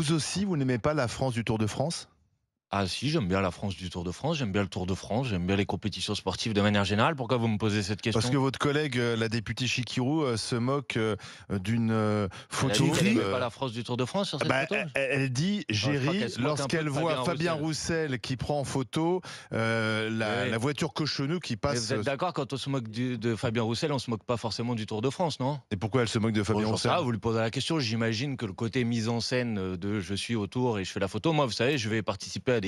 Vous aussi, vous n'aimez pas la France du Tour de France? Ah si, j'aime bien la France du Tour de France, j'aime bien le Tour de France, j'aime bien les compétitions sportives de manière générale. Pourquoi vous me posez cette question? Parce que votre collègue, la députée Chikirou, se moque d'une Elle a photo. dit qu'elle n'aimait pas la France du Tour de France sur cette Bah, photo? elle dit j'ai je crois ri qu'elle se moque un peu lorsqu'elle de voit Fabien Fabien Roussel. Roussel qui prend en photo la Oui. voiture cochonou qui Mais passe. vous êtes d'accord, quand on se moque de Fabien Roussel, on se moque pas forcément du Tour de France, non? Et pourquoi elle se moque de Fabien Bon, j'en sais Roussel? rien, vous lui posez la question. J'imagine que le côté mise en scène de je suis autour et je fais la photo. Moi, vous savez, je vais participer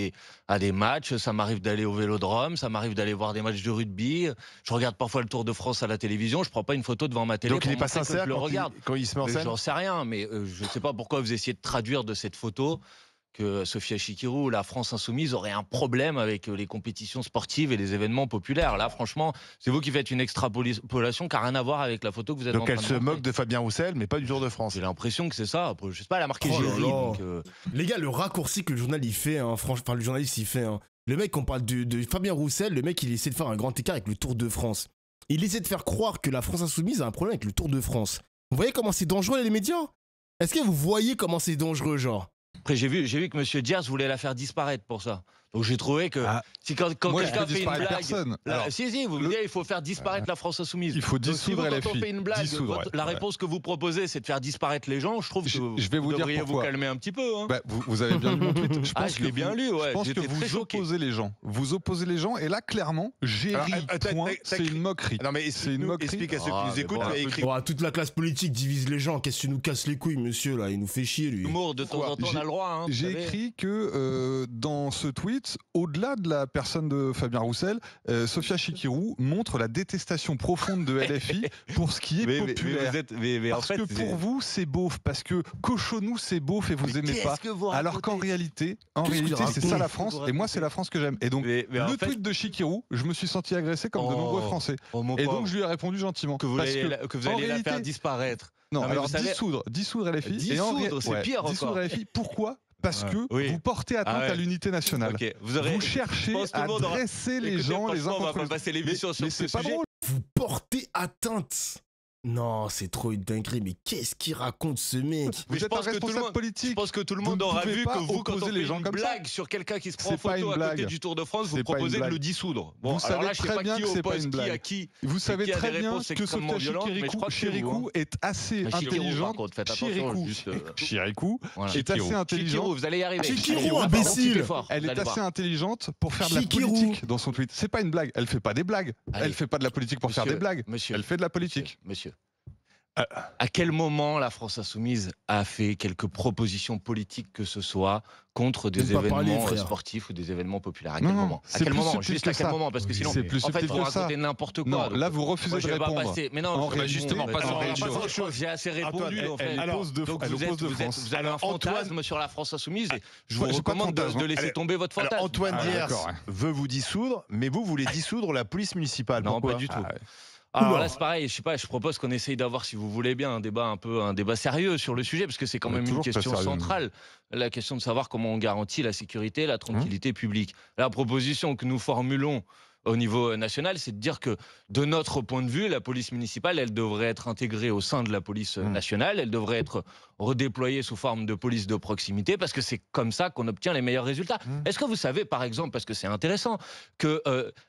à des matchs. Ça m'arrive d'aller au Vélodrome, ça m'arrive d'aller voir des matchs de rugby. Je regarde parfois le Tour de France à la télévision. Je prends pas une photo devant ma télé Donc il pour n'est pas montrer que sincère je le regarde. quand il se met en Mais scène? j'en sais rien, mais je sais pas pourquoi vous essayez de traduire de cette photo que Sophia Chikirou ou la France Insoumise aurait un problème avec les compétitions sportives et les événements populaires. Là, franchement, c'est vous qui faites une extrapolation qui n'a rien à voir avec la photo que vous êtes en Donc train elle de se montrer. moque de Fabien Roussel, mais pas du Tour de France. J'ai l'impression que c'est ça. Après, je sais pas, elle a marqué Oh j'ai là ri, là. donc Les gars, le raccourci que le journal il fait, hein, franchement, enfin, le journaliste il fait, hein. Le mec, on parle de Fabien Roussel, le mec il essaie de faire un grand écart avec le Tour de France. Il essaie de faire croire que la France Insoumise a un problème avec le Tour de France. Vous voyez comment c'est dangereux les médias? Est-ce que vous voyez comment c'est dangereux, genre? Après, j'ai vu que Monsieur Diaz voulait la faire disparaître pour ça. Donc j'ai trouvé que si quand moi, je quelqu'un fais fait une disparaître blague, personne. Alors, si, vous me dites il faut faire disparaître la France Insoumise. il faut Donc, si vous, dissoudre quand on LFI. fait une blague, Dissoudre, la ouais. réponse que vous proposez, c'est de faire disparaître les gens. Je trouve que Je vais vous dire devriez pourquoi. vous calmer un petit peu. Hein. Bah, vous avez bien lu mon tweet. Je pense Je que l'ai bien lu, ouais. Je pense que J'étais très vous choqué. opposez les gens. Vous opposez les gens, et là, clairement, j'ai Alors, ri. Point. t'as C'est une moquerie. Non mais C'est une moquerie. explique à ceux qui Ah, nous mais écoutent. bon, elle a écrit. Oh, toute la classe politique divise les gens. Qu'est-ce que tu nous casses les couilles, monsieur, là? Il nous fait chier, lui. L'humour, de temps en temps, on a le droit. Hein, vous J'ai savez. écrit que dans ce tweet, au-delà de la personne de Fabien Roussel, Sophia Chikirou montre la détestation profonde de LFI pour ce qui est populaire. Parce que pour vous, c'est beauf. Parce que cochonou, c'est beauf et vous aimez pas. Alors qu'en réalité, c'est ça la France. Et moi, c'est la France que j'aime. Et donc, Mais en le fait- tweet de Chikirou, je me suis senti agressé comme de nombreux Français. Mon Et pauvre, donc, je lui ai répondu gentiment. que vous Parce allez, que, que vous en allez la réalité- faire disparaître. Non, Non, mais alors vous savez- dissoudre LFI. Dissoudre, c'est pire dissoudre encore. LFI. Pourquoi? Parce que Oui. vous portez atteinte Ah ouais. à l'unité nationale. Ok, Vous cherchez pense que tout à le monde aura- dresser les Écoutez, gens les uns franchement, on va contre pas les passer l'émission autres. sur Mais ce c'est pas sujet. drôle. Vous portez atteinte. Non, c'est trop une dinguerie. Mais qu'est-ce qu'il raconte, ce mec? Vous je êtes un pense que tout le responsable monde- politique. Je pense que tout le Vous monde ne aura pouvez vu pas que vous, quand on opposer fait les gens une comme ça. blague sur quelqu'un qui se prend en C'est pas photo une à côté blague. du Tour de France, vous C'est pas une proposez de blague. le dissoudre. Vous alors savez là, je sais très pas bien qui que c'est pas oppose une qui à blague. qui. Vous savez qui a des très bien réponses que extrêmement Sophia violentes, mais je crois que c'est vous, Chirikou est assez Mais Chirikou, par intelligente. contre, faites attention, Chirikou juste, Chirikou voilà. est assez Chikirou, intelligente. vous allez y arriver. Chikirou, Ah, imbécile. pardon, fort, Elle vous est allez assez voir. intelligente pour faire de la Chikirou. politique dans son tweet. C'est pas une blague. Elle fait pas des blagues. Allez. Elle fait pas de la politique pour faire Monsieur, des blagues. monsieur, Elle fait de la politique. Monsieur. À quel moment la France Insoumise a fait quelques propositions politiques que ce soit contre des N'aime pas parler, événements frère. sportifs ou des événements populaires? À Non, quel non, moment? À c'est quel plus moment? subtil Juste que à quel ça. moment? Parce que sinon, C'est plus en fait, subtil vous que ça. racontez n'importe quoi. Non, donc, là vous refusez moi, de je vais pas répondre. passer. Mais non, En je vais réalité- justement passons pas à autre autre chose. J'ai assez répondu. Antoine, en fait. elle oppose de- Donc elle vous oppose de France. vous avez un Alors, Antoine- fantasme sur la France Insoumise. Et je vous J'ai pas de recommande fantasme, de hein. laisser Allez, tomber votre Alors, fantasme. Antoine Ah, Diers d'accord, ouais. veut vous dissoudre, mais vous voulez dissoudre la police municipale. Non, Pourquoi pas du tout. Ah ouais. Alors Oula. là, c'est pareil, je sais pas, je propose qu'on essaye d'avoir, si vous voulez bien, un débat sérieux sur le sujet, parce que c'est quand On est même une toujours très question sérieux, nous. centrale, la question de savoir comment on garantit la sécurité, la tranquillité publique. La proposition que nous formulons au niveau national, c'est de dire que, de notre point de vue, la police municipale, elle devrait être intégrée au sein de la police nationale, elle devrait être redéployée sous forme de police de proximité, parce que c'est comme ça qu'on obtient les meilleurs résultats. Est-ce que vous savez, par exemple, parce que c'est intéressant, que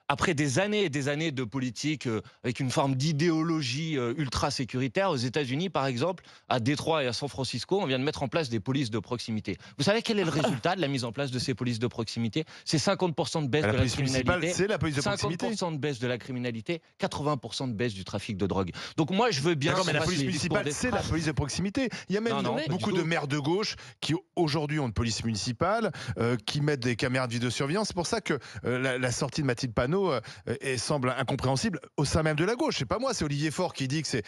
après des années et des années de politique avec une forme d'idéologie ultra sécuritaire, aux États-Unis, par exemple, à Détroit et à San Francisco, on vient de mettre en place des polices de proximité. Vous savez quel est le résultat de la mise en place de ces polices de proximité? C'est 50% de baisse La de la police municipale, criminalité. c'est la police de proximité. 50% de baisse de la criminalité, 80% de baisse du trafic de drogue. Donc moi, je veux bien... D'accord, mais qu'on la fasse police les municipale, discours c'est la d'estrade. police de proximité. Il y a même Non, non, pas beaucoup du de tout. maires de gauche qui aujourd'hui ont une police municipale, qui mettent des caméras de vidéosurveillance. C'est pour ça que la sortie de Mathilde Panot semble incompréhensible au sein même de la gauche. C'est pas moi, c'est Olivier Faure qui dit que c'est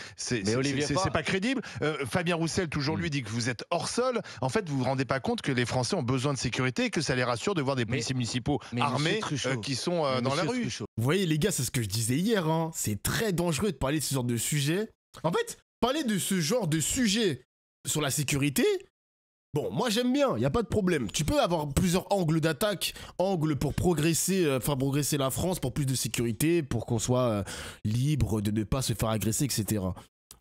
pas crédible. Fabien Roussel toujours lui dit que vous êtes hors sol. En fait, vous vous rendez pas compte que les Français ont besoin de sécurité et que ça les rassure de voir des policiers municipaux armés qui sont dans la rue. Vous voyez, les gars, c'est ce que je disais hier, hein. C'est très dangereux de parler de ce genre de sujet. En fait, parler de ce genre de sujet sur la sécurité, bon, moi j'aime bien, il n'y a pas de problème. Tu peux avoir plusieurs angles d'attaque, angles pour progresser, faire progresser la France, pour plus de sécurité, pour qu'on soit libre de ne pas se faire agresser, etc.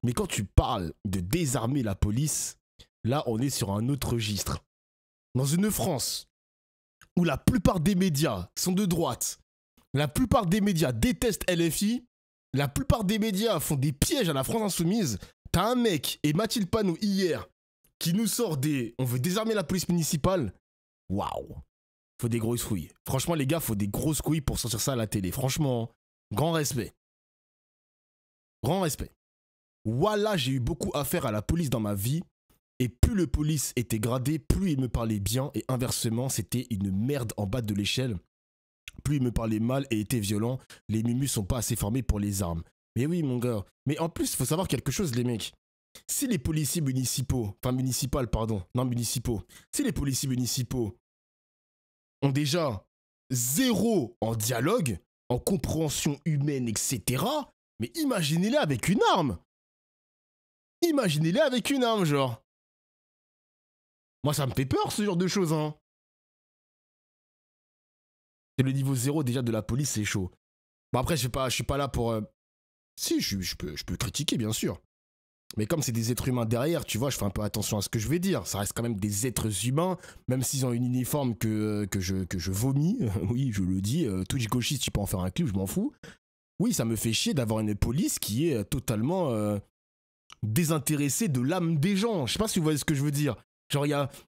Mais quand tu parles de désarmer la police, là on est sur un autre registre. dans une France où la plupart des médias sont de droite, la plupart des médias détestent LFI, la plupart des médias font des pièges à la France Insoumise, t'as un mec, et Mathilde Panot hier, qui nous sort des... On veut désarmer la police municipale. Waouh. Faut des grosses couilles. Franchement, les gars, faut des grosses couilles pour sortir ça à la télé. Franchement, grand respect. Grand respect. Voilà, j'ai eu beaucoup affaire à la police dans ma vie. Et plus le police était gradé, plus il me parlait bien. Et inversement, c'était une merde en bas de l'échelle. Plus il me parlait mal et était violent, les mumus sont pas assez formés pour les armes. Mais oui, mon gars. Mais en plus, il faut savoir quelque chose, les mecs. Si les policiers municipaux, si les policiers municipaux ont déjà zéro en dialogue, en compréhension humaine, etc., mais imaginez-les avec une arme. Imaginez-les avec une arme, genre. Moi, ça me fait peur, ce genre de choses, hein. C'est le niveau 0 déjà de la police, c'est chaud. Bon, après, je suis pas là pour... Si, je peux critiquer, bien sûr. Mais comme c'est des êtres humains derrière, tu vois, je fais un peu attention à ce que je vais dire. Ça reste quand même des êtres humains, même s'ils ont une uniforme que je vomis. Oui, je le dis. Twitch gauchiste, tu peux en faire un clip, je m'en fous. Oui, ça me fait chier d'avoir une police qui est totalement désintéressée de l'âme des gens. Je sais pas si vous voyez ce que je veux dire. Genre,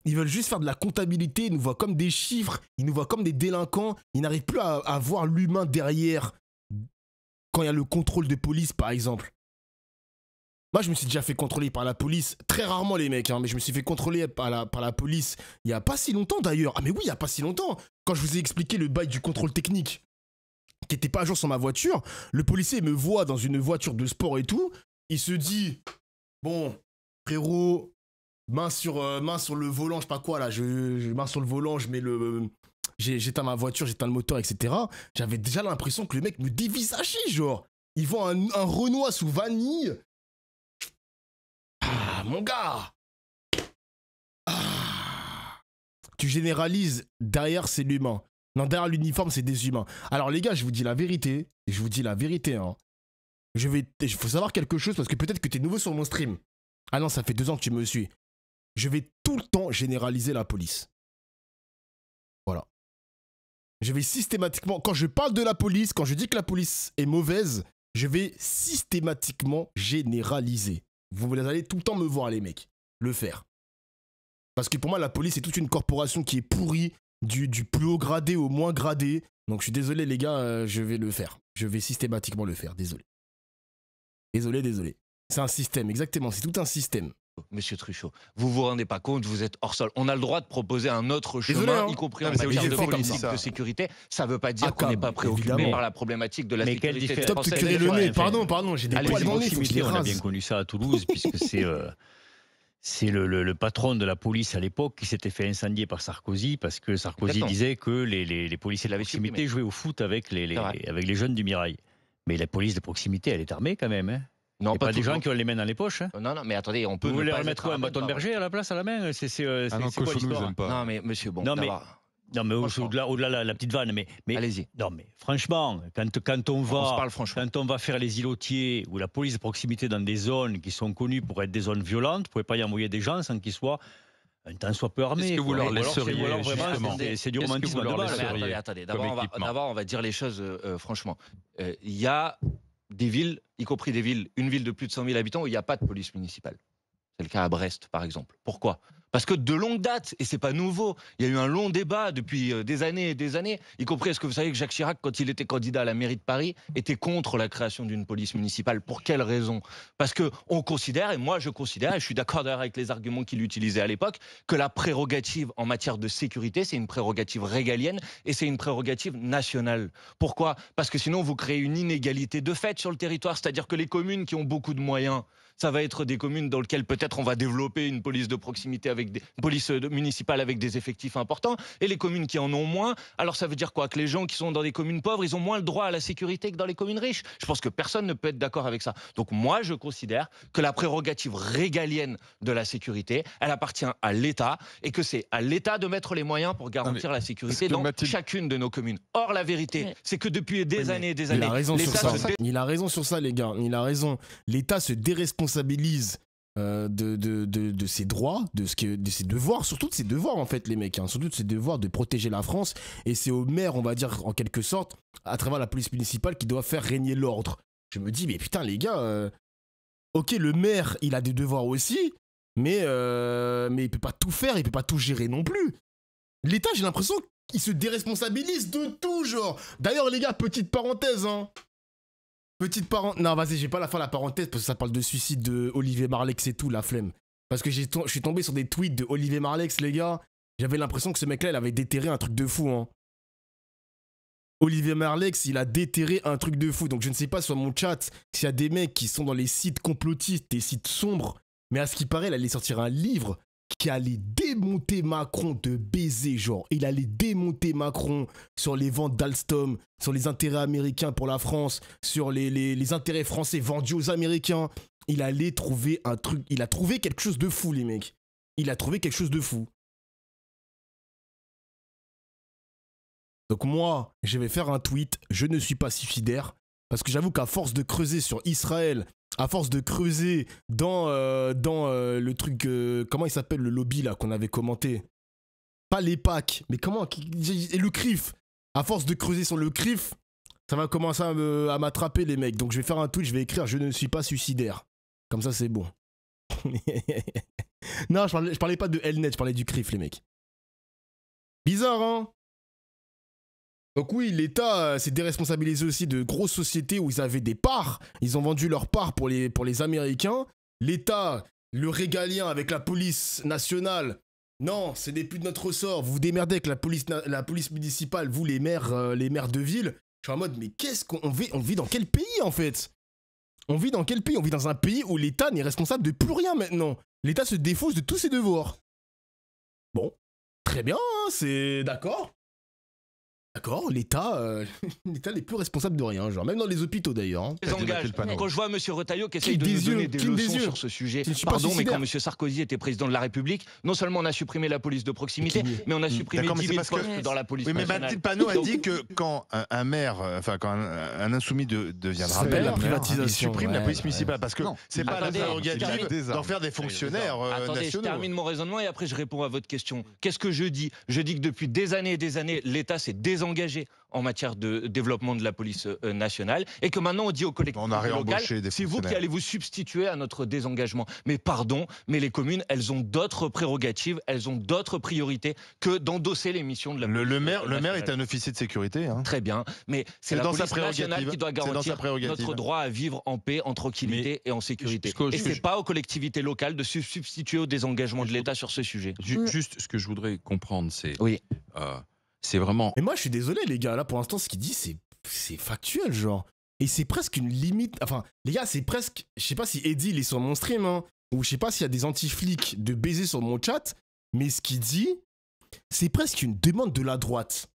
ils veulent juste faire de la comptabilité, ils nous voient comme des chiffres, ils nous voient comme des délinquants. Ils n'arrivent plus à voir l'humain derrière quand il y a le contrôle de police, par exemple. Moi, je me suis déjà fait contrôler par la police. Très rarement, les mecs, hein, mais je me suis fait contrôler par la police il n'y a pas si longtemps, d'ailleurs. Ah, mais oui, il n'y a pas si longtemps. Quand je vous ai expliqué le bail du contrôle technique, qui n'était pas à jour sur ma voiture, le policier me voit dans une voiture de sport et tout. Il se dit, bon, frérot, main sur le volant, je sais pas quoi, là. Main sur le volant, je mets le... J'éteins ma voiture, j'éteins le moteur, etc. J'avais déjà l'impression que le mec me dévisageait, genre. Il vend un Renoir sous vanille. Ah, mon gars. Ah. Tu généralises, derrière, c'est l'humain. Non, derrière l'uniforme, c'est des humains. Alors, les gars, je vous dis la vérité. Je vous dis la vérité, hein. Il faut savoir quelque chose, parce que peut-être que tu es nouveau sur mon stream. Ah non, ça fait 2 ans que tu me suis. Je vais tout le temps généraliser la police. Voilà. Je vais systématiquement, quand je parle de la police, quand je dis que la police est mauvaise, je vais systématiquement généraliser. Vous allez tout le temps me voir, les mecs, le faire. Parce que pour moi, la police, c'est toute une corporation qui est pourrie, du plus haut gradé au moins gradé. Donc je suis désolé, les gars, je vais le faire. Je vais systématiquement le faire, désolé. Désolé. C'est un système, exactement, c'est tout un système. Monsieur Truchot, vous vous rendez pas compte, vous êtes hors sol. On a le droit de proposer un autre chemin, désolé, hein. Y compris en matière de politique de sécurité. Ça veut pas dire qu'on n'est pas préoccupé par la problématique de la sécurité. Stop, tu crées le nez. Pardon, j'ai des poils dans le nez. On a bien connu ça à Toulouse, puisque c'est le patron de la police à l'époque qui s'était fait incendier par Sarkozy, parce que Sarkozy disait que les policiers de la proximité jouaient au foot avec les jeunes du Mirail. Mais la police de proximité, elle est armée quand même, hein. Non, pas des gens qui ont les mains dans les poches. Hein. Non, mais attendez, on peut. Vous voulez remettre quoi, un bâton de berger à la place, à la main? C'est quoi l'histoire? Non, mais monsieur, bon. Non, mais au-delà la petite vanne, mais allez-y. Non, mais franchement, quand on va faire les îlotiers ou la police de proximité dans des zones qui sont connues pour être des zones violentes, vous pouvez pas y envoyer des gens sans qu'ils soient un temps soit peu armés. Est-ce que vous leur laisseriez, justement, c'est du romantisme de base. Attendez, d'abord, on va dire les choses franchement. Il y a des villes, y compris une ville de plus de 100 000 habitants où il n'y a pas de police municipale. C'est le cas à Brest, par exemple. Pourquoi ? Parce que de longue date, et c'est pas nouveau, il y a eu un long débat depuis des années et des années, y compris, est-ce que vous savez que Jacques Chirac, quand il était candidat à la mairie de Paris, était contre la création d'une police municipale. Pour quelle raison ? Parce qu'on considère, et moi je considère, et je suis d'accord d'ailleurs avec les arguments qu'il utilisait à l'époque, que la prérogative en matière de sécurité, c'est une prérogative régalienne et c'est une prérogative nationale. Pourquoi ? Parce que sinon vous créez une inégalité de fait sur le territoire, c'est-à-dire que les communes qui ont beaucoup de moyens, ça va être des communes dans lesquelles peut-être on va développer une police de proximité police municipale avec des effectifs importants, et les communes qui en ont moins, alors ça veut dire quoi ? Que les gens qui sont dans des communes pauvres, ils ont moins le droit à la sécurité que dans les communes riches ? Je pense que personne ne peut être d'accord avec ça. Donc moi, je considère que la prérogative régalienne de la sécurité, elle appartient à l'État, et que c'est à l'État de mettre les moyens pour garantir la sécurité dans chacune de nos communes. Or, la vérité, c'est que depuis des années et des années... Il a raison sur ça, les gars. Il a raison. L'État se déresponsabilise de ses droits, de ses devoirs, surtout de ses devoirs en fait les mecs, hein, surtout de ses devoirs de protéger la France, et c'est au maire, on va dire en quelque sorte, à travers la police municipale qui doit faire régner l'ordre. Je me dis mais putain les gars, ok le maire il a des devoirs aussi, mais il peut pas tout faire, il peut pas tout gérer non plus. L'État j'ai l'impression qu'il se déresponsabilise de tout genre. D'ailleurs les gars, petite parenthèse hein. Non, vas-y, j'ai pas la fin de la parenthèse parce que ça parle de suicide de Olivier Marleix et tout, la flemme. Parce que je suis tombé sur des tweets de Olivier Marleix, les gars. J'avais l'impression que ce mec-là, il avait déterré un truc de fou. Hein. Olivier Marleix, il a déterré un truc de fou. Donc je ne sais pas sur mon chat s'il y a des mecs qui sont dans les sites complotistes, des sites sombres. Mais à ce qui paraît, il allait sortir un livre qui allait démonter Macron de baiser, genre. Il allait démonter Macron sur les ventes d'Alstom, sur les intérêts américains pour la France, sur les intérêts français vendus aux Américains. Il allait trouver un truc, il a trouvé quelque chose de fou, les mecs. Il a trouvé quelque chose de fou. Donc moi, je vais faire un tweet, je ne suis pas suicidaire, parce que j'avoue qu'à force de creuser sur Israël, à force de creuser dans le truc, comment il s'appelle le lobby là qu'on avait commenté? Pas les packs, mais comment? Et le CRIF. À force de creuser sur le CRIF, ça va commencer à m'attraper les mecs. Donc je vais faire un tweet, je vais écrire je ne suis pas suicidaire. Comme ça c'est bon. Non, je parlais pas de Hellnet, je parlais du CRIF les mecs. Bizarre hein? Donc oui, l'État s'est déresponsabilisé aussi de grosses sociétés où ils avaient des parts. Ils ont vendu leurs parts pour les Américains. L'État, le régalien avec la police nationale, non, ce n'est plus de notre ressort. Vous vous démerdez avec la police municipale, vous les maires de ville. Je suis en mode, mais qu'est-ce qu'on vit? On vit dans quel pays en fait? On vit dans quel pays? On vit dans un pays où l'État n'est responsable de plus rien maintenant. L'État se défausse de tous ses devoirs. Bon, très bien, hein, c'est d'accord. D'accord, l'État n'est plus responsable de rien, genre même dans les hôpitaux d'ailleurs. Hein. Quand je vois M. Retailleau qui essaye de nous donner des leçons sur ce sujet, pardon, mais quand M. Sarkozy était président de la République, non seulement on a supprimé la police de proximité, mais on a supprimé 10 000 postes dans la police nationale. Mais Mathilde Panot a dit que quand un maire, enfin quand un insoumis deviendra maire, la privatisation, il supprime la police municipale parce que c'est pas la prérogative d'en faire des fonctionnaires Attendez, nationaux. je termine mon raisonnement et après je réponds à votre question. Qu'est-ce que je dis? Je dis que depuis des années et des années, l'État s'est désengagé en matière de développement de la police nationale et que maintenant on dit aux collectivités locales, c'est vous qui allez vous substituer à notre désengagement. Mais pardon, mais les communes, elles ont d'autres prérogatives, elles ont d'autres priorités que d'endosser les missions de la police nationale. Le maire est un officier de sécurité. Hein. Très bien, mais c'est la police nationale qui doit garantir notre droit à vivre en paix, en tranquillité et en sécurité. Et c'est pas aux collectivités locales de se substituer au désengagement de l'État sur ce sujet. Juste ce que je voudrais comprendre, c'est... Oui. C'est vraiment... Mais moi, je suis désolé, les gars. Là, pour l'instant, ce qu'il dit, c'est factuel, genre. Et c'est presque une limite... Enfin, les gars, c'est presque... Je sais pas si Eddie, il est sur mon stream, hein, ou je sais pas s'il y a des anti-flics de baiser sur mon chat, mais ce qu'il dit, c'est presque une demande de la droite.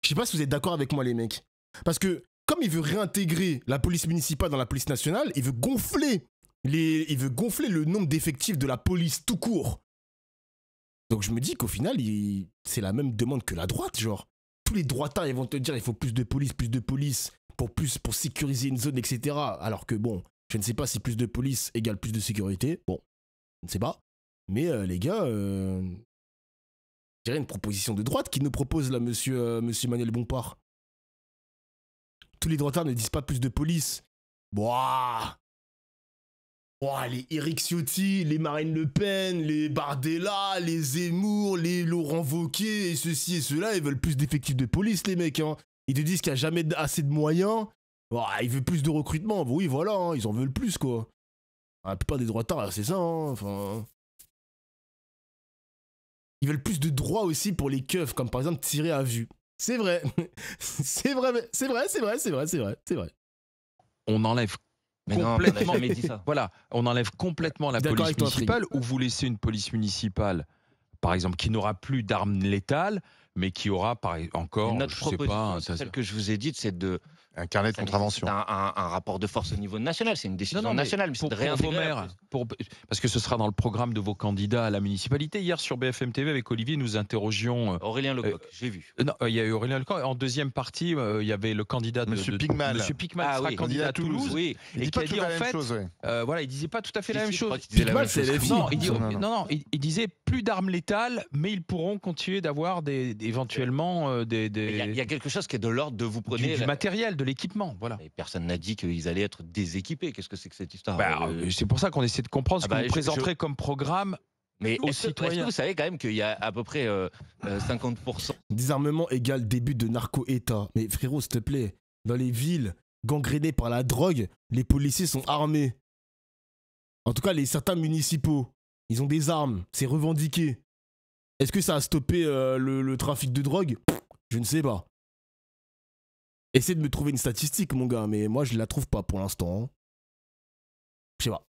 Je sais pas si vous êtes d'accord avec moi, les mecs. Parce que, comme il veut réintégrer la police municipale dans la police nationale, il veut gonfler le nombre d'effectifs de la police tout court. Donc je me dis qu'au final, c'est la même demande que la droite, genre. Tous les droitards, ils vont te dire il faut plus de police pour sécuriser une zone, etc. Alors que bon, je ne sais pas si plus de police égale plus de sécurité. Bon, je ne sais pas. Mais les gars, je dirais une proposition de droite qui nous propose là, monsieur Manuel Bompard. Tous les droitards ne disent pas plus de police. Boah. Oh, les Éric Ciotti, les Marine Le Pen, les Bardella, les Zemmour, les Laurent Wauquiez et ceci et cela, ils veulent plus d'effectifs de police, les mecs. Hein. Ils te disent qu'il n'y a jamais assez de moyens. Oh, ils veulent plus de recrutement. Oui, voilà, hein, ils en veulent plus, quoi. La plupart des droitards, c'est ça. Hein, enfin... Ils veulent plus de droits aussi pour les keufs, comme par exemple tirer à vue. C'est vrai. C'est vrai. On enlève complètement, mais ça. Voilà, on enlève complètement la police municipale ou vous laissez une police municipale, par exemple, qui n'aura plus d'armes létales, mais qui aura encore, notre je sais pas, celle que je vous ai dite, c'est de Un carnet de contravention. C'est un rapport de force au niveau national, c'est une décision nationale. Mais pour vos maires, parce que ce sera dans le programme de vos candidats à la municipalité. Hier sur BFM TV avec Olivier, nous interrogions Aurélien Lecoq, j'ai vu. Non, il y a eu Aurélien Lecoq. En deuxième partie, il y avait le candidat Monsieur Pigmal. Monsieur Pigmal sera candidat à Toulouse. Oui. Et qui a dit en fait, voilà, il disait pas tout à fait la même chose. Pigmal, c'est les filles. Il disait plus d'armes létales, mais ils pourront continuer d'avoir éventuellement des. Il y a quelque chose qui est de l'ordre de vous prenez du matériel, de l'équipement, voilà. Et personne n'a dit qu'ils allaient être déséquipés. Qu'est-ce que c'est que cette histoire? C'est pour ça qu'on essaie de comprendre ce que vous présenterez comme programme. Mais est-ce que vous savez quand même qu'il y a à peu près 50%. Désarmement égale début de narco-état. Mais frérot, s'il te plaît, dans les villes gangrénées par la drogue, les policiers sont armés. En tout cas, certains municipaux, ils ont des armes, c'est revendiqué. Est-ce que ça a stoppé le trafic de drogue? Je ne sais pas. Essaie de me trouver une statistique, mon gars, mais moi, je la trouve pas pour l'instant. Je sais pas.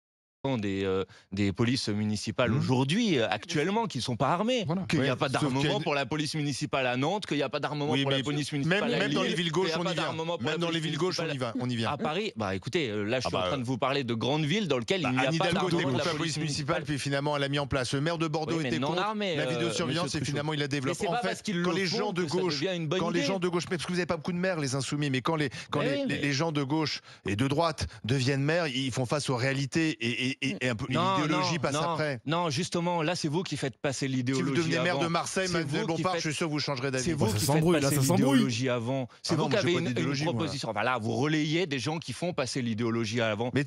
Des polices municipales aujourd'hui, actuellement, qui ne sont pas armées. Voilà. Qu'il n'y a pas d'armement pour la police municipale à Nantes, qu'il n'y a pas d'armement pour la police municipale à Lille. Même dans les villes gauches, on y vient. Même dans les villes gauches, on y vient. À Paris, bah écoutez, là, je suis en train de vous parler de grandes villes dans lesquelles il n'y a pas d'armement de la police municipale. Puis finalement, elle a mis en place. Le maire de Bordeaux était contre la vidéosurveillance et finalement, il la développe. En fait, quand les gens de gauche, mais parce que vous n'avez pas beaucoup de maires, les insoumis, mais quand les gens de gauche et de droite deviennent maires, ils font face aux réalités et un peu. L'idéologie passe après. Non, justement, là, c'est vous qui faites passer l'idéologie. Si vous devenez maire de Marseille, Manuel Bompard, je suis sûr que vous changerez d'avis. C'est vous qui faites passer l'idéologie avant. C'est vous qui avez une proposition. Voilà, vous relayez des gens qui font passer l'idéologie avant. Mais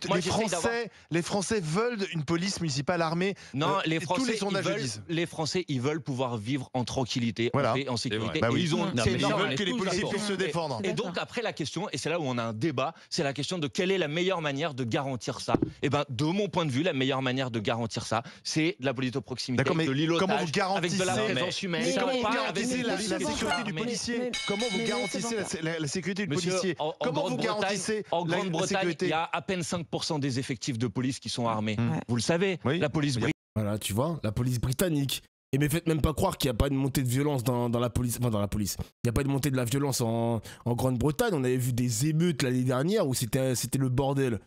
les Français veulent une police municipale armée. Non, tous les sondages le disent. Les Français, ils veulent pouvoir vivre en tranquillité, en sécurité. Ils veulent que les policiers puissent se défendre. Et donc, après, la question, et c'est là où on a un débat, c'est la question de quelle est la meilleure manière de garantir ça. Et bien, de mon point de vue, la meilleure manière de garantir ça, c'est de la police de proximité, de l'îlotage, avec de la présence humaine. Comment vous garantissez la sécurité du policier? Comment vous garantissez la sécurité du policier? Comment vous garantissez en Grande-Bretagne, il y a à peine 5% des effectifs de police qui sont armés. Vous le savez, la police britannique. Voilà, tu vois, la police britannique. Et mais faites même pas croire qu'il n'y a pas de montée de violence dans la police. Enfin, dans la police. Il n'y a pas de montée de la violence en Grande-Bretagne. On avait vu des émeutes l'année dernière où c'était le bordel.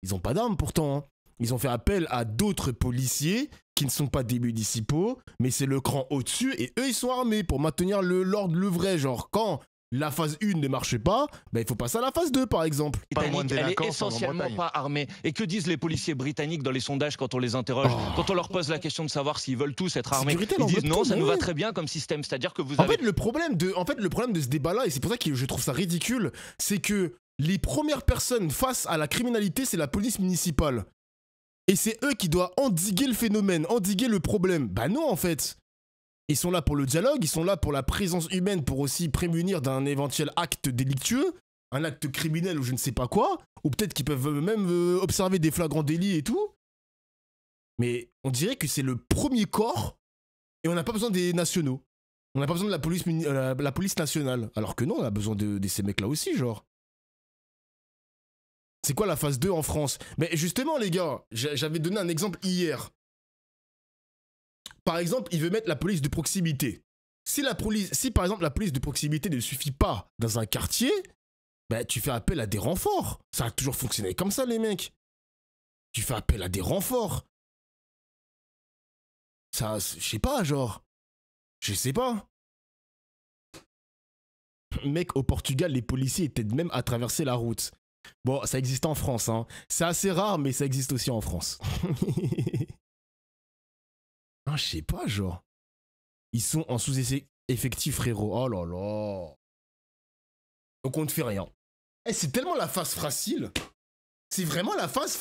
Ils n'ont pas d'armes pourtant. Hein. Ils ont fait appel à d'autres policiers qui ne sont pas des municipaux, mais c'est le cran au-dessus et eux ils sont armés pour maintenir l'ordre, le vrai. Genre quand la phase 1 ne marche pas, il faut passer à la phase 2 par exemple. Elle est essentiellement pas armée. Et que disent les policiers britanniques dans les sondages quand on les interroge, quand on leur pose la question de savoir s'ils veulent tous être armés? Ils disent non, ça nous va très bien comme système. C'est-à-dire que vous avez... En fait, le problème de ce débat-là, et c'est pour ça que je trouve ça ridicule, c'est que les premières personnes face à la criminalité, c'est la police municipale. Et c'est eux qui doivent endiguer le phénomène, endiguer le problème. Bah non, en fait. Ils sont là pour le dialogue, ils sont là pour la présence humaine, pour aussi prémunir d'un éventuel acte délictueux, un acte criminel ou je ne sais pas quoi, ou peut-être qu'ils peuvent même observer des flagrants délits et tout. Mais on dirait que c'est le premier corps et on n'a pas besoin des nationaux. On n'a pas besoin de la police nationale. Alors que non, on a besoin de ces mecs-là aussi, genre. C'est quoi la phase 2 en France? Mais justement, les gars, j'avais donné un exemple hier. Par exemple, il veut mettre la police de proximité. Si par exemple la police de proximité ne suffit pas dans un quartier, tu fais appel à des renforts. Ça a toujours fonctionné comme ça, les mecs. Tu fais appel à des renforts. Ça, je sais pas, genre. Je sais pas. Mec, au Portugal, les policiers étaient même à traverser la route. Bon, ça existe en France, hein. C'est assez rare, mais ça existe aussi en France. Non, je sais pas, genre. Ils sont en sous-effectif, frérot. Oh là là. Donc on ne fait rien. C'est tellement la phrase facile. C'est vraiment la phrase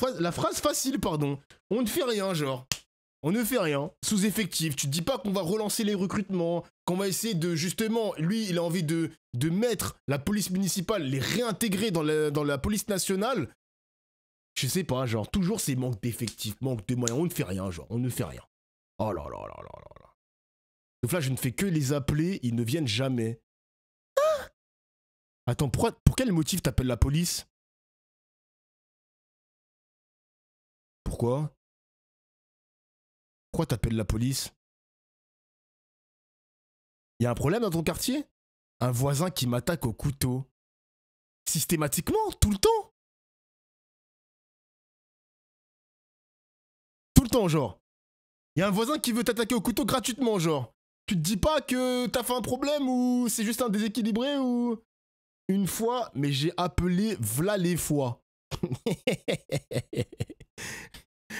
facile, pardon. On ne fait rien, genre. On ne fait rien. Sous-effectif. Tu te dis pas qu'on va relancer les recrutements, qu'on va essayer de, justement, lui, il a envie de mettre la police municipale, les réintégrer dans la police nationale. Je sais pas, genre, toujours c'est manque d'effectifs, manque de moyens. On ne fait rien, genre. On ne fait rien. Oh là là là là là là. Donc là, je ne fais que les appeler, ils ne viennent jamais. Ah, attends, pour quel motif t'appelles la police? Pourquoi? Pourquoi t'appelles la police? Y a un problème dans ton quartier? Un voisin qui m'attaque au couteau. Systématiquement, tout le temps. Tout le temps, genre. Il y a un voisin qui veut t'attaquer au couteau gratuitement, genre. Tu te dis pas que t'as fait un problème ou c'est juste un déséquilibré ou... Une fois, mais j'ai appelé v'là les fois.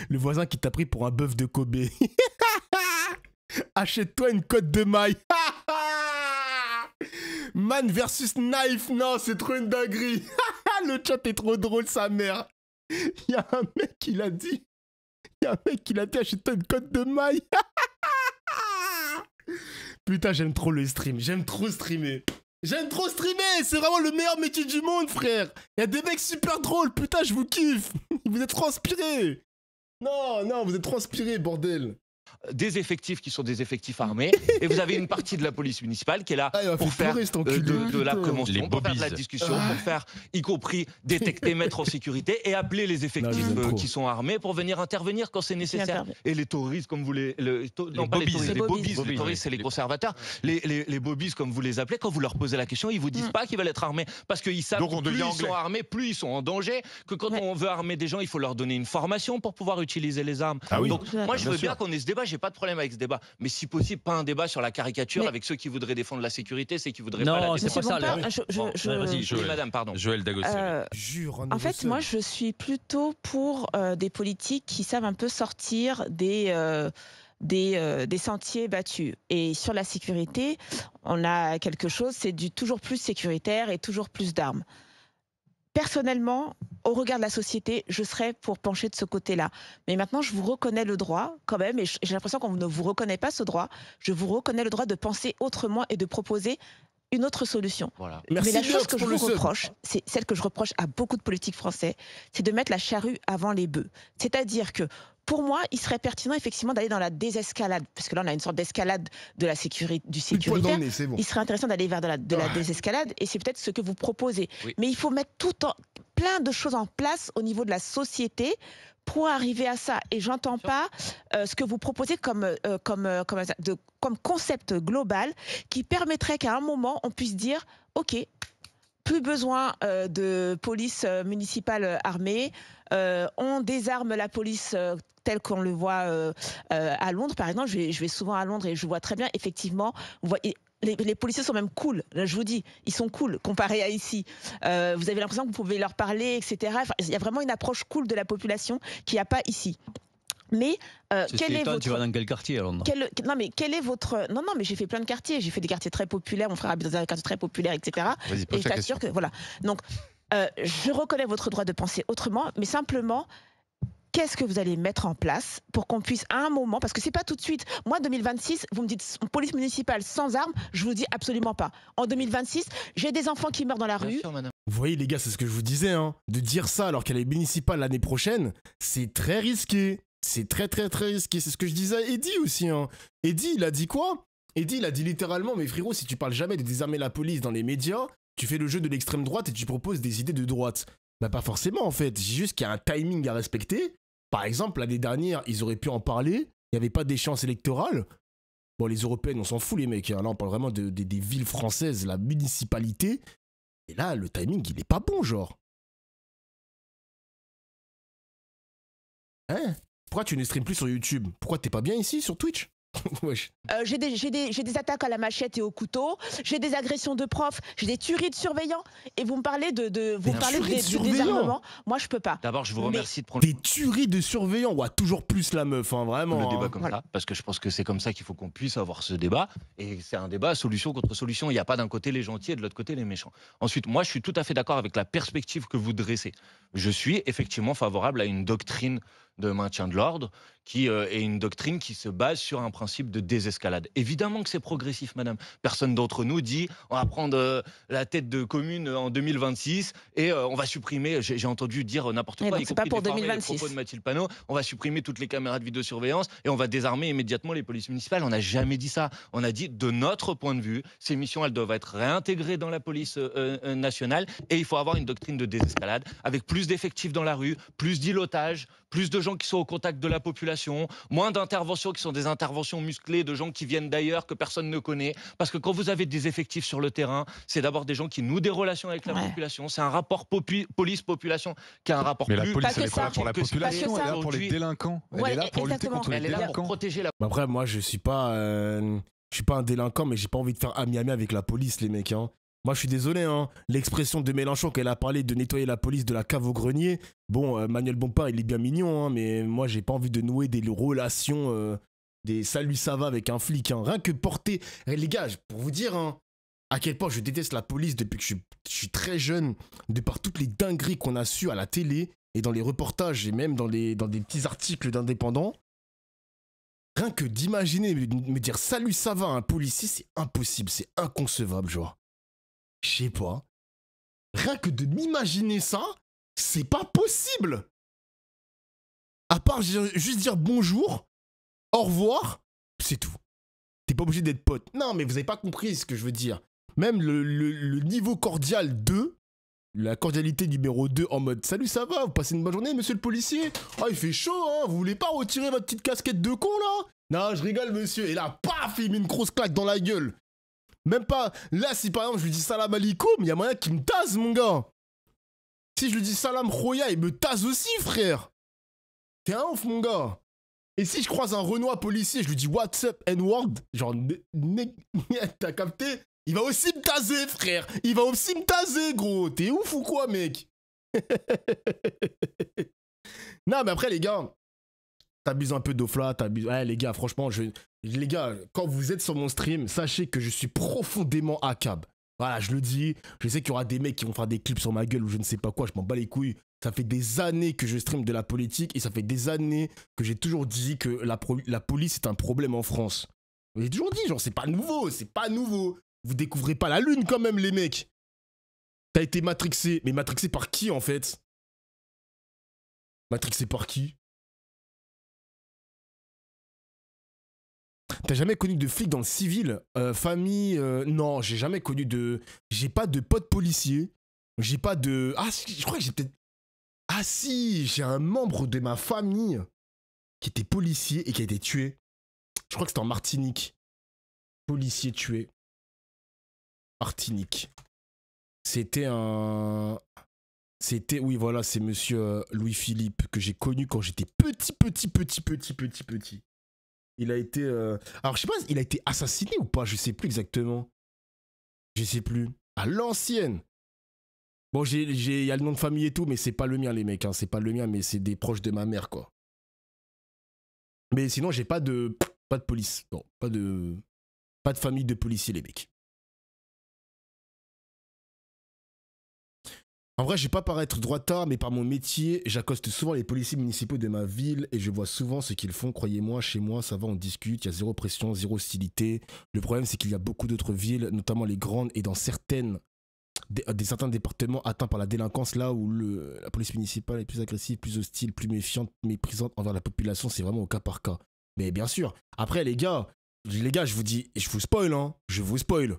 Le voisin qui t'a pris pour un bœuf de Kobe. Achète-toi une côte de maille. Man versus knife. Non, c'est trop une dinguerie. Le chat est trop drôle, sa mère. Il y a un mec qui l'a dit. Achète-toi une côte de maille. Putain, j'aime trop le stream. J'aime trop streamer. C'est vraiment le meilleur métier du monde, frère. Il y a des mecs super drôles. Putain, je vous kiffe. Vous êtes trop inspirés. Non, vous êtes trop inspirés, bordel. Des effectifs qui sont des effectifs armés, et vous avez une partie de la police municipale qui est là pour faire de la prévention, pour faire de la discussion, pour faire, y compris détecter, mettre en sécurité et appeler les effectifs qui sont armés pour venir intervenir quand c'est nécessaire. Et les terroristes, comme vous les bobbies, les terroristes, c'est les conservateurs, les bobbies, comme vous les appelez, quand vous leur posez la question, ils vous disent pas qu'ils veulent être armés, parce qu'ils savent que plus ils sont armés, plus ils sont en danger, que quand on veut armer des gens, il faut leur donner une formation pour pouvoir utiliser les armes. Donc moi, je veux bien qu'on ait ce débat. J'ai pas de problème avec ce débat, mais si possible, pas un débat sur la caricature avec ceux qui voudraient défendre la sécurité, c'est qui voudraient pas la défendre. Non, c'est pas ça. Vas-y, Joël. Madame, pardon. Joël Dagosset. En fait, moi, je suis plutôt pour des politiques qui savent un peu sortir des sentiers battus. Et sur la sécurité, on a quelque chose, c'est du toujours plus sécuritaire et toujours plus d'armes. Personnellement, au regard de la société, je serais pour pencher de ce côté-là. Mais maintenant, je vous reconnais le droit, quand même, et j'ai l'impression qu'on ne vous reconnaît pas ce droit. Je vous reconnais le droit de penser autrement et de proposer une autre solution. Voilà. Mais la chose que je vous reproche, c'est celle que je reproche à beaucoup de politiques français, c'est de mettre la charrue avant les bœufs. C'est-à-dire que, pour moi, il serait pertinent effectivement d'aller dans la désescalade, parce que là on a une sorte d'escalade de la sécurité, du sécuritaire. Bon. Il serait intéressant d'aller vers de la désescalade, et c'est peut-être ce que vous proposez. Oui. Mais il faut mettre plein de choses en place au niveau de la société pour arriver à ça. Et j'entends pas ce que vous proposez comme concept global qui permettrait qu'à un moment on puisse dire ok, plus besoin de police municipale armée, on désarme la police tel qu'on le voit à Londres par exemple. Je vais souvent à Londres et je vois très bien effectivement, les policiers sont même cool, je vous dis, ils sont cool comparés à ici. Vous avez l'impression que vous pouvez leur parler, etc. Enfin, il y a vraiment une approche cool de la population qu'il n'y a pas ici. Mais quel est votre... Tu vas dans quel quartier à Londres ? Non, mais quel est votre... Non, mais j'ai fait plein de quartiers. J'ai fait des quartiers très populaires. Mon frère habite dans un quartier très populaire, etc. Et je t'assure que... Voilà. Donc, je reconnais votre droit de penser autrement, mais simplement... Qu'est-ce que vous allez mettre en place pour qu'on puisse à un moment, parce que c'est pas tout de suite. Moi, 2026, vous me dites police municipale sans armes, je vous dis absolument pas. En 2026, j'ai des enfants qui meurent dans la rue. Vous voyez les gars, c'est ce que je vous disais, hein. De dire ça alors qu'elle est municipale l'année prochaine, c'est très risqué. C'est très risqué. C'est ce que je disais à Eddy aussi, hein. Eddy, il a dit quoi ? Eddy, il a dit littéralement, mais frérot, si tu parles jamais de désarmer la police dans les médias, tu fais le jeu de l'extrême droite et tu proposes des idées de droite. Bah pas forcément en fait, j'ai juste qu'il y a un timing à respecter. Par exemple, l'année dernière, ils auraient pu en parler, il n'y avait pas d'échéance électorale. Bon, les européennes, on s'en fout les mecs, hein. Là on parle vraiment des villes françaises, la municipalité. Et là, le timing, il est pas bon, genre. Hein ? Pourquoi tu ne streams plus sur YouTube ? Pourquoi t'es pas bien ici, sur Twitch ? J'ai des attaques à la machette et au couteau, j'ai des agressions de profs, j'ai des tueries de surveillants, et vous me parlez de désarmement. Moi je peux pas. D'abord je vous remercie de prendre des tueries de surveillants. Ouais, toujours plus la meuf, hein, vraiment. Le débat comme ça, parce que je pense que c'est comme ça qu'il faut qu'on puisse avoir ce débat, et c'est un débat solution contre solution. Il n'y a pas d'un côté les gentils et de l'autre côté les méchants. Ensuite, moi je suis tout à fait d'accord avec la perspective que vous dressez. Je suis effectivement favorable à une doctrine de maintien de l'ordre qui est une doctrine qui se base sur un principe de désescalade. Évidemment que c'est progressif, madame. Personne d'entre nous dit on va prendre la tête de commune en 2026 et on va supprimer, j'ai entendu dire n'importe quoi, y compris pour les 2026. propos de Mathilde Panot, on va supprimer toutes les caméras de vidéosurveillance et on va désarmer immédiatement les polices municipales. On n'a jamais dit ça. On a dit, de notre point de vue, ces missions, elles doivent être réintégrées dans la police nationale et il faut avoir une doctrine de désescalade avec plus d'effectifs dans la rue, plus d'îlotage, plus de gens qui sont au contact de la population, moins d'interventions qui sont des interventions musclées de gens qui viennent d'ailleurs, que personne ne connaît. Parce que quand vous avez des effectifs sur le terrain, c'est d'abord des gens qui nouent des relations avec la population. C'est un rapport police-population qui a un rapport mais plus... la police, elle est pas là pour la que population, elle est là pour les délinquants. Elle est là pour lutter contre les délinquants. Protéger la... Après, moi, je suis pas un délinquant, mais j'ai pas envie de faire ami-ami avec la police, les mecs. Hein. Moi, je suis désolé. Hein. L'expression de Mélenchon, qu'elle a parlé de nettoyer la police de la cave au grenier. Bon, Manuel Bompard, il est bien mignon, hein, mais moi, j'ai pas envie de nouer des relations, des salut ça va avec un flic. Hein. Rien que porter. Les gars, pour vous dire, hein, à quel point je déteste la police depuis que je suis très jeune, de par toutes les dingueries qu'on a su à la télé et dans les reportages et même dans des petits articles d'indépendants. Rien que d'imaginer me dire salut ça va à un policier, c'est impossible, c'est inconcevable, genre. Je sais pas. Rien que de m'imaginer ça, c'est pas possible. À part juste dire bonjour, au revoir, c'est tout. T'es pas obligé d'être pote. Non, mais vous avez pas compris ce que je veux dire. Même le niveau cordial 2, la cordialité numéro 2 en mode salut ça va, vous passez une bonne journée monsieur le policier. Ah il fait chaud hein, vous voulez pas retirer votre petite casquette de con là? Non je rigole monsieur. Et là paf il met une grosse claque dans la gueule. Même pas, là si par exemple je lui dis salam alaikum, il y a moyen qu'il me tase mon gars. Si je lui dis salam khoya, il me tase aussi frère. T'es un ouf mon gars. Et si je croise un Renoir policier, je lui dis what's up N-word, genre t'as capté? Il va aussi me taser, frère. Il va aussi me taser, gros. T'es ouf ou quoi, mec? Non, mais après, les gars, t'abuses un peu d'Ofla. Ouais, les gars, franchement, les gars, quand vous êtes sur mon stream, sachez que je suis profondément accab. Voilà, je le dis. Je sais qu'il y aura des mecs qui vont faire des clips sur ma gueule ou je ne sais pas quoi. Je m'en bats les couilles. Ça fait des années que je stream de la politique et ça fait des années que j'ai toujours dit que la police est un problème en France. J'ai toujours dit, genre, c'est pas nouveau, c'est pas nouveau. Vous découvrez pas la lune quand même, les mecs. T'as été matrixé. Mais matrixé par qui, en fait? Matrixé par qui? T'as jamais connu de flic dans le civil? Famille? Non, j'ai jamais connu de... J'ai pas de pote policier. J'ai pas de... Ah, je crois que j'ai peut-être... Ah si, j'ai un membre de ma famille qui était policier et qui a été tué. Je crois que c'était en Martinique. Policier tué. Martinique. C'était un... C'était... Oui, voilà, c'est monsieur Louis-Philippe que j'ai connu quand j'étais petit. Il a été... Alors, je sais pas, il a été assassiné ou pas? Je sais plus exactement. Je sais plus. À l'ancienne. Bon, il y a le nom de famille et tout, mais c'est pas le mien, les mecs. Hein. C'est pas le mien, mais c'est des proches de ma mère, quoi. Mais sinon, j'ai pas de police. Non, pas de famille de policiers, les mecs. En vrai, je vais pas paraître droitard, mais par mon métier, j'accoste souvent les policiers municipaux de ma ville et je vois souvent ce qu'ils font. Croyez-moi, chez moi, ça va, on discute, il y a zéro pression, zéro hostilité. Le problème, c'est qu'il y a beaucoup d'autres villes, notamment les grandes et dans certains départements atteints par la délinquance, là où la police municipale est plus agressive, plus hostile, plus méfiante, méprisante envers la population, c'est vraiment au cas par cas. Mais bien sûr, après les gars, je vous dis, et je vous spoil, hein, je vous spoil.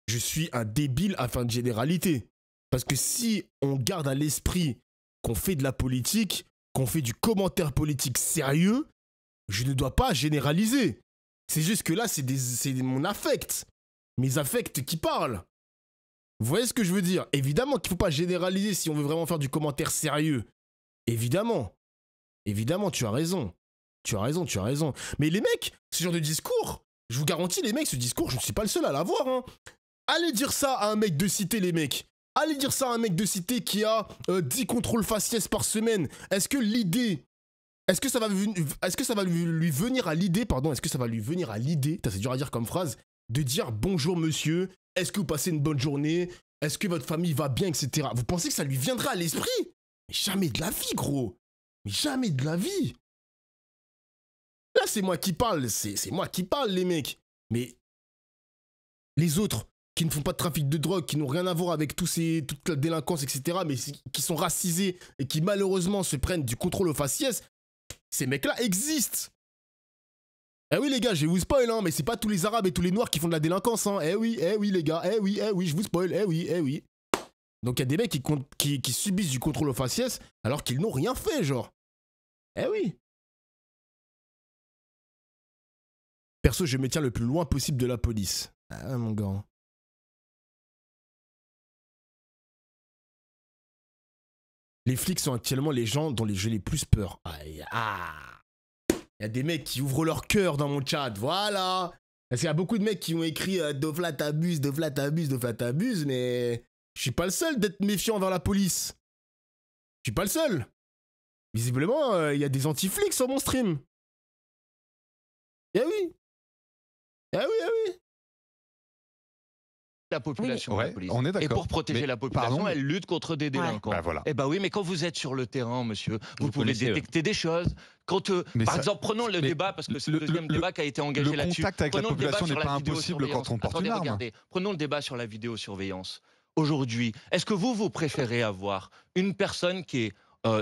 Je suis un débile à fin de généralité. Parce que si on garde à l'esprit qu'on fait de la politique, qu'on fait du commentaire politique sérieux, je ne dois pas généraliser. C'est juste que là, c'est mon affect. Mes affects qui parlent. Vous voyez ce que je veux dire? Évidemment qu'il ne faut pas généraliser si on veut vraiment faire du commentaire sérieux. Évidemment. Évidemment, tu as raison. Tu as raison. Mais les mecs, ce genre de discours, je vous garantis, les mecs, ce discours, je ne suis pas le seul à l'avoir, hein. Allez dire ça à un mec de cité, les mecs. Allez dire ça à un mec de cité qui a 10 contrôles faciès par semaine. Est-ce que ça va lui venir à l'idée, c'est dur à dire comme phrase, de dire bonjour monsieur, est-ce que vous passez une bonne journée, est-ce que votre famille va bien, etc. Vous pensez que ça lui viendra à l'esprit? Mais jamais de la vie, gros. Mais jamais de la vie. Là, c'est moi qui parle, c'est moi qui parle, les mecs. Mais les autres qui ne font pas de trafic de drogue, qui n'ont rien à voir avec toute la délinquance, etc., mais qui sont racisés et qui malheureusement se prennent du contrôle au faciès, ces mecs-là existent. Eh oui les gars, je vais vous spoil, hein, mais c'est pas tous les Arabes et tous les Noirs qui font de la délinquance, hein. Eh oui les gars, eh oui, je vous spoil, eh oui. Donc il y a des mecs qui subissent du contrôle au faciès alors qu'ils n'ont rien fait, genre. Eh oui. Perso, je me tiens le plus loin possible de la police. Ah, mon gars. Les flics sont actuellement les gens dont j'ai les plus peur. Il y a des mecs qui ouvrent leur cœur dans mon chat, voilà. Parce qu'il y a beaucoup de mecs qui ont écrit Dofla t'abuse, Dofla t'abuse, Dofla t'abuse, mais je suis pas le seul d'être méfiant envers la police. Je suis pas le seul. Visiblement, il y a des anti-flics sur mon stream. Eh oui. Eh oui, eh oui. La population, oui. la police. On est d'accord. Et pour protéger la population, elle lutte contre des délinquants. Bah voilà. Eh bah oui, mais quand vous êtes sur le terrain, monsieur, vous pouvez détecter des choses. Quand, par exemple, prenons le débat, parce que c'est le deuxième débat qui a été engagé là-dessus. Le contact avec la population n'est pas impossible quand on porte une arme. Regardez, prenons le débat sur la vidéosurveillance. Aujourd'hui, est-ce que vous préférez avoir une personne qui est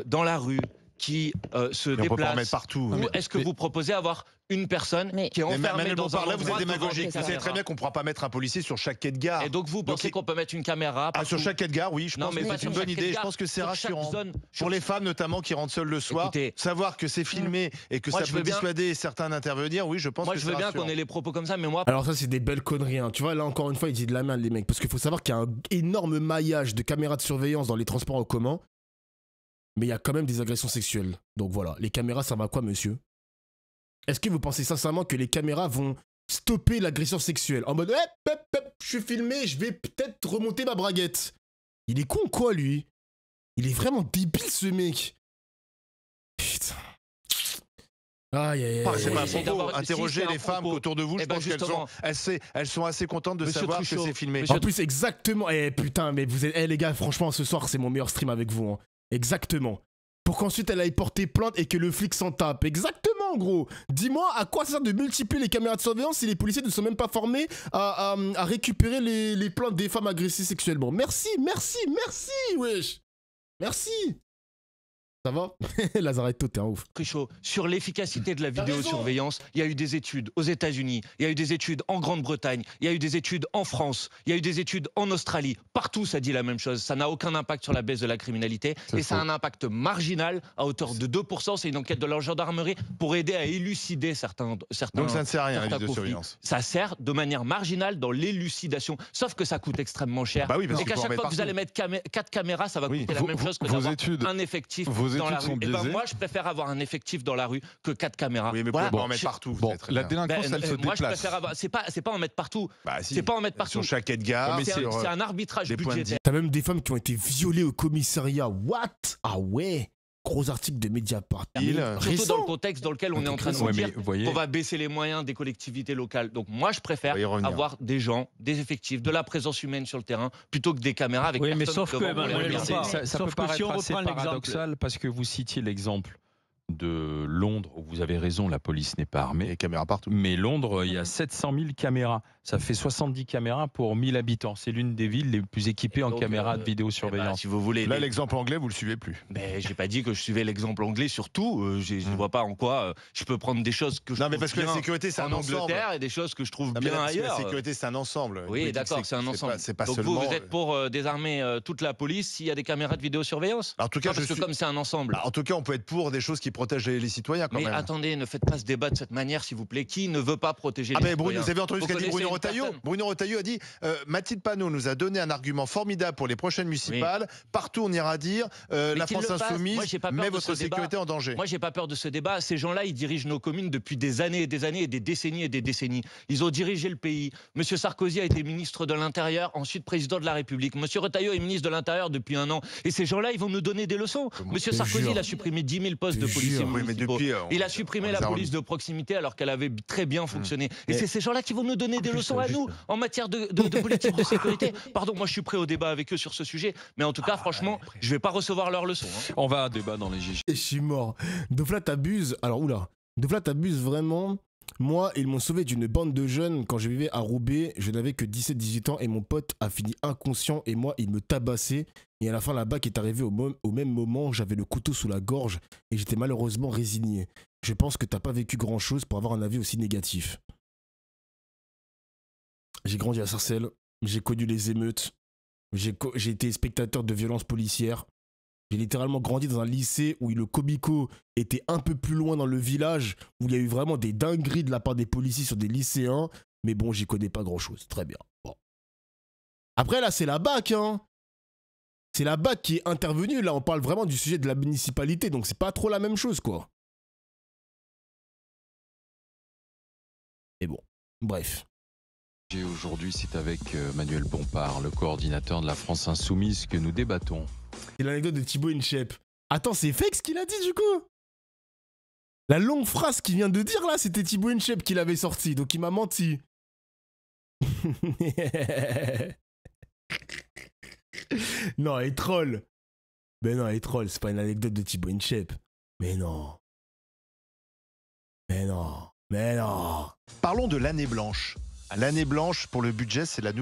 dans la rue, qui se déplace. On peut pas en mettre partout. Ou est-ce que vous proposez avoir une personne qui est enfermée dans un endroit? Vous êtes démagogique. Vous savez très bien qu'on ne pourra pas mettre un policier sur chaque quai de gare. Et donc vous pensez qu'on peut mettre une caméra sur chaque quai de gare? Oui, je pense que c'est une bonne idée. Je pense que c'est rassurant. Pour les femmes notamment qui rentrent seules le soir, savoir que c'est filmé et que ça peut dissuader certains d'intervenir, oui, je pense que c'est rassurant. Moi, je veux bien qu'on ait les propos comme ça, mais moi... Alors ça, c'est des belles conneries. Hein. Tu vois, là, encore une fois, ils disent de la merde, les mecs. Parce qu'il faut savoir qu'il y a un énorme maillage de caméras de surveillance dans les transports en commun. Mais il y a quand même des agressions sexuelles. Donc voilà, les caméras servent à quoi, monsieur? Est-ce que vous pensez sincèrement que les caméras vont stopper l'agression sexuelle? En mode, je suis filmé, je vais peut-être remonter ma braguette. Il est con quoi, lui? Il est vraiment débile, ce mec. Putain. Aïe, aïe, aïe. C'est pas propos. Interrogez les femmes autour de vous, je pense qu'elles sont assez contentes de savoir que c'est filmé. En plus, exactement. Putain, mais vous êtes... les gars, franchement, ce soir, c'est mon meilleur stream avec vous. Hein. Exactement. Pour qu'ensuite elle aille porter plainte et que le flic s'en tape. Exactement, gros. Dis-moi, à quoi ça sert de multiplier les caméras de surveillance si les policiers ne sont même pas formés à récupérer les plaintes des femmes agressées sexuellement? Merci, wesh. Merci. Ça va? Lazaretto, t'es un ouf. Cruchot, sur l'efficacité de la vidéosurveillance, il y a eu des études aux États-Unis, il y a eu des études en Grande-Bretagne, il y a eu des études en France, il y a eu des études en Australie. Partout, ça dit la même chose. Ça n'a aucun impact sur la baisse de la criminalité et ça a un impact marginal à hauteur de 2%. C'est une enquête de la gendarmerie pour aider à élucider certains. Donc ça ne sert à rien, la vidéosurveillance. Ça sert de manière marginale dans l'élucidation, sauf que ça coûte extrêmement cher. Bah oui, et qu'à chaque fois que vous allez mettre 4 caméras, ça va coûter la même chose que d'avoir un effectif. Dans la rue. Moi, je préfère avoir un effectif dans la rue que 4 caméras. Oui, mais voilà. En mettre partout. Bon, la délinquance, elle se déplace. Moi, je préfère avoir. C'est pas en mettre partout. C'est pas en mettre partout. Sur chaque quai de gare. C'est un arbitrage budgétaire. T'as même des femmes qui ont été violées au commissariat. What? Ah ouais? Gros article de Mediapart. Surtout dans le contexte dans lequel on est en train de se dire qu'on va baisser les moyens des collectivités locales. Donc moi, je préfère avoir des gens, des effectifs, de la présence humaine sur le terrain, plutôt que des caméras avec personne. Mais sauf que ça peut paraître assez paradoxal parce que vous citiez l'exemple de Londres, où vous avez raison, la police n'est pas armée. Les caméras partout. Mais Londres, il y a 700 000 caméras. Ça fait 70 caméras pour 1000 habitants. C'est l'une des villes les plus équipées en caméras de vidéosurveillance. Si vous voulez, là, l'exemple anglais, vous le suivez plus. Mais j'ai pas dit que je suivais l'exemple anglais surtout. Je ne vois pas en quoi je peux prendre des choses que je trouve parce que la sécurité, c'est un ensemble. Et des choses que je trouve bien ailleurs. La sécurité, c'est un ensemble. Oui, d'accord, c'est un ensemble. Donc seulement... vous êtes pour désarmer toute la police s'il y a des caméras de vidéosurveillance? En tout cas, parce que comme c'est un ensemble. En tout cas, on peut être pour des choses qui protègent les citoyens. Mais attendez, ne faites pas ce débat de cette manière, s'il vous plaît. Qui ne veut pas protéger les citoyens? Vous avez entendu ce qu'a dit Bruno Retailleau? Bruno Retailleau a dit Mathilde Panot nous a donné un argument formidable pour les prochaines municipales. Partout, on ira dire la France insoumise met votre sécurité en danger. Moi, j'ai pas peur de ce débat. Ces gens-là, ils dirigent nos communes depuis des années et des années et des décennies et des décennies. Ils ont dirigé le pays. Monsieur Sarkozy a été ministre de l'Intérieur, ensuite président de la République. Monsieur Retailleau est ministre de l'Intérieur depuis 1 an. Et ces gens-là, ils vont nous donner des leçons. Monsieur Sarkozy, il a supprimé 10 000 postes de policiers municipaux. Il a supprimé la police de proximité alors qu'elle avait très bien fonctionné. Et c'est ces gens-là qui vont nous donner des leçons à nous en matière de politique de sécurité. Pardon, moi je suis prêt au débat avec eux sur ce sujet, mais en tout cas, franchement, je vais pas recevoir leurs leçons. On va à débat dans les GG. Je suis mort. Dofla t'abuse. Alors, oula. Dofla t'abuse vraiment. Moi, ils m'ont sauvé d'une bande de jeunes quand je vivais à Roubaix. Je n'avais que 17-18 ans et mon pote a fini inconscient et moi, il me tabassait. Et à la fin, la BAC est arrivée au même moment. J'avais le couteau sous la gorge et j'étais malheureusement résigné. Je pense que t'as pas vécu grand-chose pour avoir un avis aussi négatif. J'ai grandi à Sarcelles. J'ai connu les émeutes. J'ai été spectateur de violences policières. J'ai littéralement grandi dans un lycée où le comico était un peu plus loin dans le village, où il y a eu vraiment des dingueries de la part des policiers sur des lycéens. Mais bon, j'y connais pas grand-chose. Très bien. Bon. Après, là, c'est la BAC, hein. C'est la BAC qui est intervenue. Là, on parle vraiment du sujet de la municipalité, donc c'est pas trop la même chose, quoi. Et bon, bref. Aujourd'hui, c'est avec Manuel Bompard, le coordinateur de la France Insoumise, que nous débattons. C'est l'anecdote de Thibaut Inchep. Attends, c'est fake ce qu'il a dit du coup? La longue phrase qu'il vient de dire là, c'était Thibaut Inchep qui l'avait sorti, donc il m'a menti. Non, il troll. Mais non, il troll, c'est pas une anecdote de Thibaut Inchep. Mais non. Mais non. Mais non. Parlons de l'année blanche. L'année blanche, pour le budget, c'est la nouvelle.